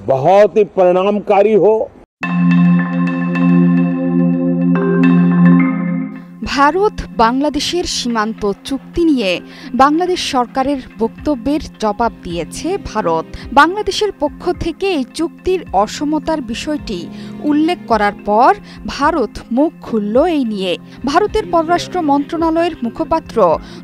बहुत ही परिणामकारी हो। ভারত বাংলাদেশের সীমান্ত চুক্তি নিয়ে বাংলাদেশ সরকারের বক্তব্যের জবাব দিয়েছে ভারত। বাংলাদেশের পক্ষ থেকে এই চুক্তির অসমতার বিষয়টি উল্লেখ করার পর ভারত মুখ খুলল এই নিয়ে। ভারতের পররাষ্ট্র মন্ত্রণালয়ের মুখপাত্র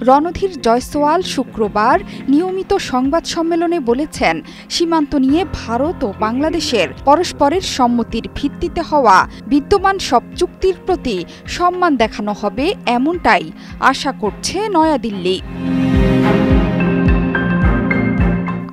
রণধীর জয়সওয়াল শুক্রবার নিয়মিত সংবাদ সম্মেলনে বলেছেন, সীমান্ত নিয়ে ভারত ও বাংলাদেশের পরস্পরের সম্মতির ভিত্তিতে হওয়া বিদ্যমান সব চুক্তির প্রতি সম্মান দেখানো হবে এমনটাই আশা করছে নয়াদিল্লি।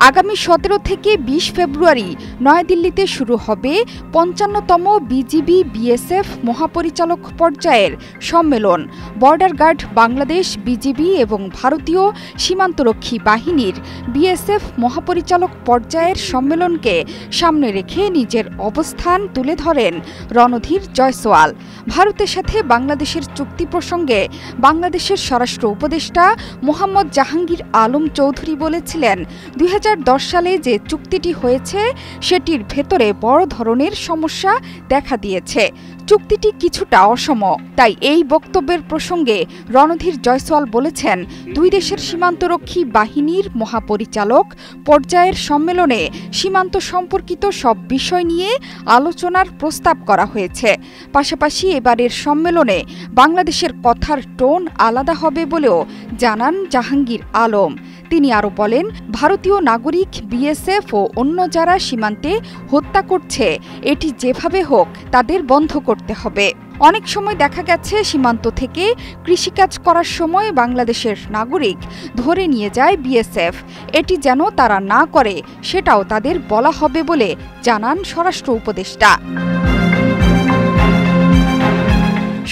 আগামী 17 থেকে 20 ফেব্রুয়ারি নয়াদিল্লিতে শুরু হবে 55তম বিজিবি বিএসএফ মহাপরিচালক পর্যায়ের সম্মেলন। বর্ডার গার্ড বাংলাদেশ, বিজিবি এবং ভারতীয় সীমান্তরক্ষী বাহিনীর বিএসএফ মহাপরিচালক পর্যায়ের সম্মেলনকে সামনে রেখে নিজের অবস্থান তুলে ধরেন রণধীর জয়সওয়াল। ভারতের সাথে বাংলাদেশের চুক্তি প্রসঙ্গে বাংলাদেশের স্বরাষ্ট্র উপদেষ্টা মোহাম্মদ জাহাঙ্গীর আলম চৌধুরী বলেছিলেন, 2010 সালে যে চুক্তিটি হয়েছে সেটির ভেতরে বড় ধরনের সমস্যা দেখা দিয়েছে। চুক্তিটি কিছুটা অসম। তাই এই বক্তব্যের প্রসঙ্গে রণধীর জয়সওয়াল বলেছেন, দুই দেশের সীমান্তরক্ষী বাহিনীর মহাপরিচালক পর্যায়ের সম্মেলনে সীমান্ত সম্পর্কিত সব বিষয় নিয়ে আলোচনার প্রস্তাব করা হয়েছে। পাশাপাশি এবারের সম্মেলনে বাংলাদেশের কথার টোন আলাদা হবে বলেও জানান জাহাঙ্গীর আলম। তিনি আরও বলেন, ভারতীয় নাগরিক, বিএসএফ ও অন্য যারা সীমান্তে হত্যা করছে, এটি যেভাবে হোক তাদের বন্ধ করতে হবে। অনেক সময় দেখা গেছে সীমান্ত থেকে কৃষিকাজ করার সময় বাংলাদেশের নাগরিক ধরে নিয়ে যায় বিএসএফ। এটি যেন তারা না করে সেটাও তাদের বলা হবে বলে জানান স্বরাষ্ট্র উপদেষ্টা।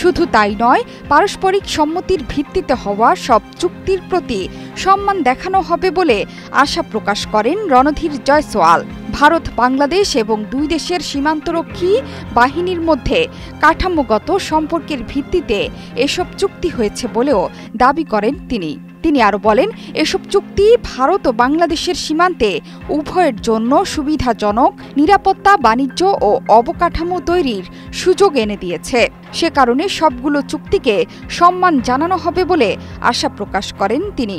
শুধু তাই নয়, পারস্পরিক সম্মতির ভিত্তিতে হওয়া সব চুক্তির প্রতি সম্মান দেখানো হবে বলে আশা প্রকাশ করেন রণধীর জয়সওয়াল। ভারত বাংলাদেশ এবং দুই দেশের সীমান্তরক্ষী বাহিনীর মধ্যে কাঠামোগত সম্পর্কের ভিত্তিতে এসব চুক্তি হয়েছে বলেও দাবি করেন তিনি। তিনি আরও বলেন, এসব চুক্তি ভারত ও বাংলাদেশের সীমান্তে উভয়ের জন্য সুবিধাজনক নিরাপত্তা, বাণিজ্য ও অবকাঠামো তৈরির সুযোগ এনে দিয়েছে। সে কারণে সবগুলো চুক্তিকে সম্মান জানানো হবে বলে আশা প্রকাশ করেন তিনি।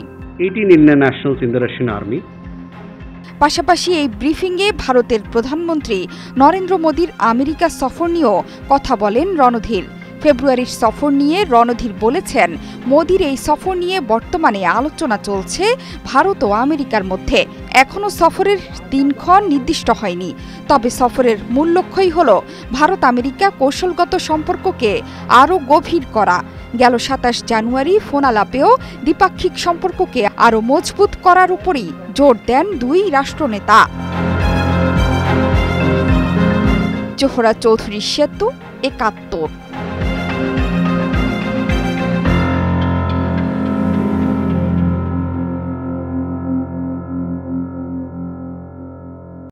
পাশাপাশি এই ব্রিফিংয়ে ভারতের প্রধানমন্ত্রী নরেন্দ্র মোদীর আমেরিকা সফর নিয়েও কথা বলেন রণধীর। ফেব্রুয়ারির সফর নিয়ে রণধীর বলেছেন, মোদীর এই সফর নিয়ে বর্তমানে আলোচনা চলছে ভারত ও আমেরিকার মধ্যে। এখনও সফরের দিনক্ষণ নির্দিষ্ট হয়নি, তবে সফরের মূল লক্ষ্যই হল ভারত আমেরিকা কৌশলগত সম্পর্ককে আরও গভীর করা। গেল 27 জানুয়ারি ফোন আলাপেও দ্বিপাক্ষিক সম্পর্ককে আরও মজবুত করার উপরই জোর দেন দুই রাষ্ট্রনেতা। জোহরা চৌধুরী সেতু, 71।